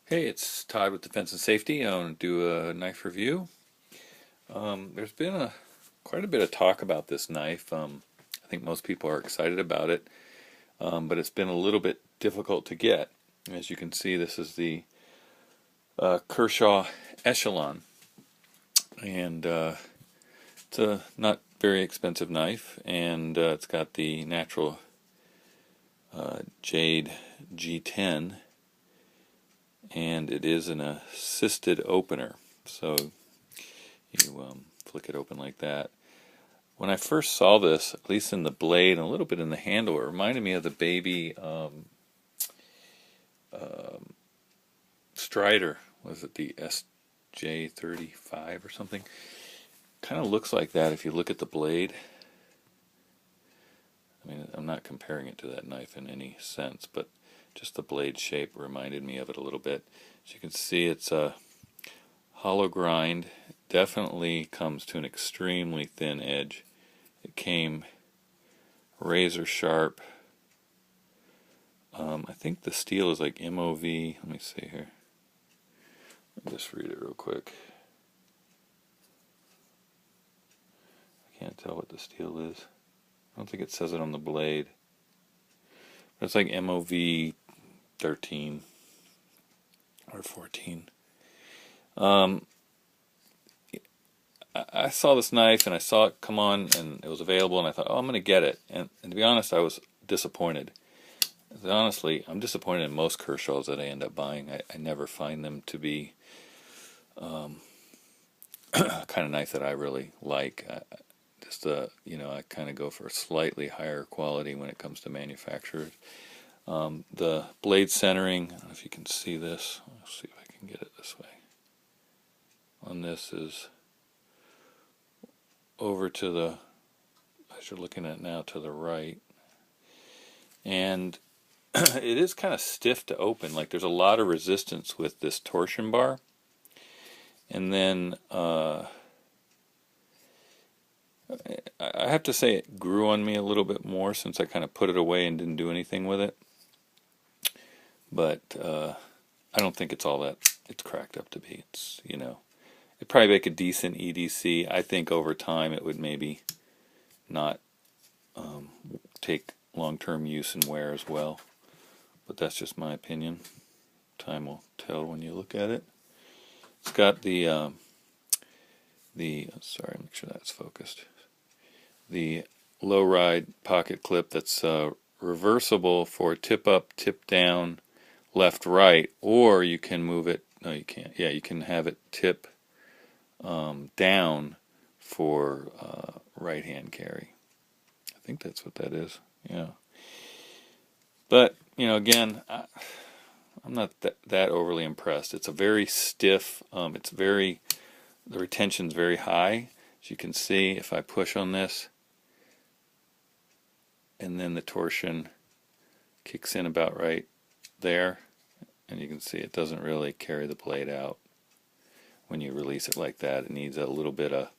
Hey, it's Todd with Defense and Safety. I want to do a knife review. There's been quite a bit of talk about this knife. I think most people are excited about it, but it's been a little bit difficult to get. As you can see, this is the Kershaw Echelon, and it's a not very expensive knife, and it's got the natural jade G10, and it is an assisted opener. So you flick it open like that. When I first saw this, at least in the blade and a little bit in the handle, it reminded me of the baby Strider. Was it the SJ35 or something? Kind of looks like that if you look at the blade. I mean, I'm not comparing it to that knife in any sense, but just the blade shape reminded me of it a little bit. As you can see, it's a hollow grind. Definitely comes to an extremely thin edge. It came razor sharp. I think the steel is like MOV. Let me see here. Let me just read it real quick. I can't tell what the steel is. I don't think it says it on the blade. But it's like MOV 13 or 14. I saw this knife and I saw it come on and it was available and I thought, oh, I'm going to get it. And to be honest, I was disappointed. Honestly, I'm disappointed in most Kershaws that I end up buying. I never find them to be kind of knife that I really like. I kind of go for a slightly higher quality when it comes to manufacturers. The blade centering, I don't know if you can see this. Let's see if I can get it this way. On this is over to the, as you're looking at now, to the right. And it is kind of stiff to open. Like there's a lot of resistance with this torsion bar. And then I have to say it grew on me a little bit more since I kind of put it away and didn't do anything with it. But I don't think it's all that it's cracked up to be. It's, it'd probably make a decent EDC. I think over time it would maybe not take long-term use and wear as well. But that's just my opinion. Time will tell when you look at it. It's got the sorry, make sure that's focused. The low ride pocket clip that's reversible for tip up, tip down, left, right, or you can move it. No, you can't. Yeah, you can have it tip down for right hand carry. I think that's what that is. Yeah. But again, I'm not that overly impressed. It's a very stiff. The retention's very high. As you can see, if I push on this, and then the torsion kicks in about right there, and you can see it doesn't really carry the blade out. When you release it like that, it needs a little bit of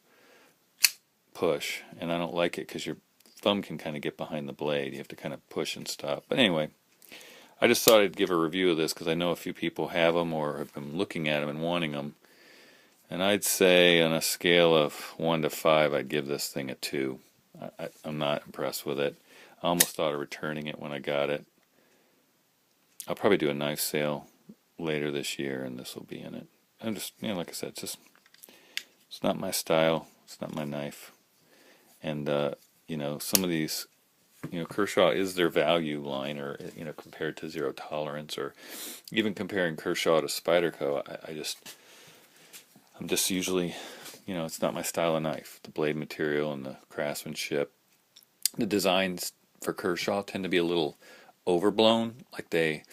push, and I don't like it because your thumb can kind of get behind the blade. You have to kind of push and stop. But anyway, I just thought I'd give a review of this because I know a few people have them or have been looking at them and wanting them. And I'd say on a scale of 1 to 5, I'd give this thing a 2. I'm not impressed with it. I almost thought of returning it when I got it. I'll probably do a knife sale later this year, and this will be in it. I'm just, like I said, it's not my style. It's not my knife. And, some of these, Kershaw is their value line, or, compared to Zero Tolerance, or even comparing Kershaw to Spyderco, I'm just usually, it's not my style of knife. The blade material and the craftsmanship. The designs for Kershaw tend to be a little overblown, like they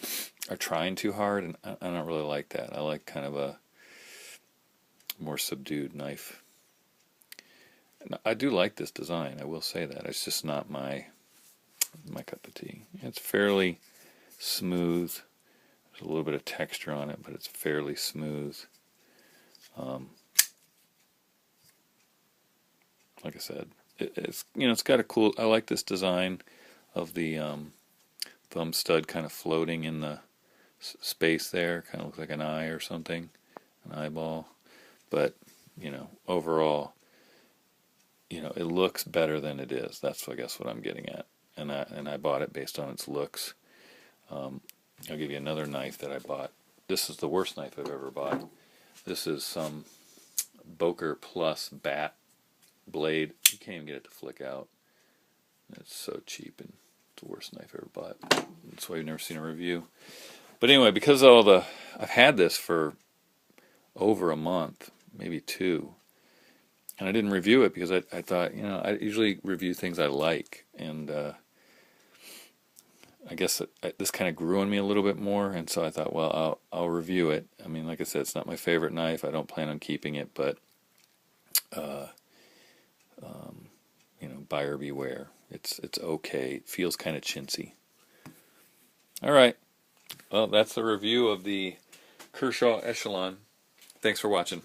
are trying too hard, and I don't really like that. I like kind of a more subdued knife. And I do like this design, I will say that. It's just not my cup of tea. It's fairly smooth. There's a little bit of texture on it, but it's fairly smooth. Like I said, it's got a cool. I like this design of the thumb stud kind of floating in the space there. Kind of looks like an eye or something, an eyeball. But, overall, it looks better than it is. That's, I guess, what I'm getting at. And I bought it based on its looks. I'll give you another knife that I bought. This is the worst knife I've ever bought. This is some Boker Plus bat blade. You can't even get it to flick out. It's so cheap, and it's the worst knife I ever bought. That's why you've never seen a review. But anyway, because of I've had this for over a month, maybe 2, and I didn't review it because I thought, I usually review things I like, and I guess this kind of grew on me a little bit more, and so I thought, well, I'll review it. I mean, like I said, it's not my favorite knife. I don't plan on keeping it, but buyer beware. It's okay. It feels kind of chintzy. All right. Well, that's the review of the Kershaw Echelon. Thanks for watching.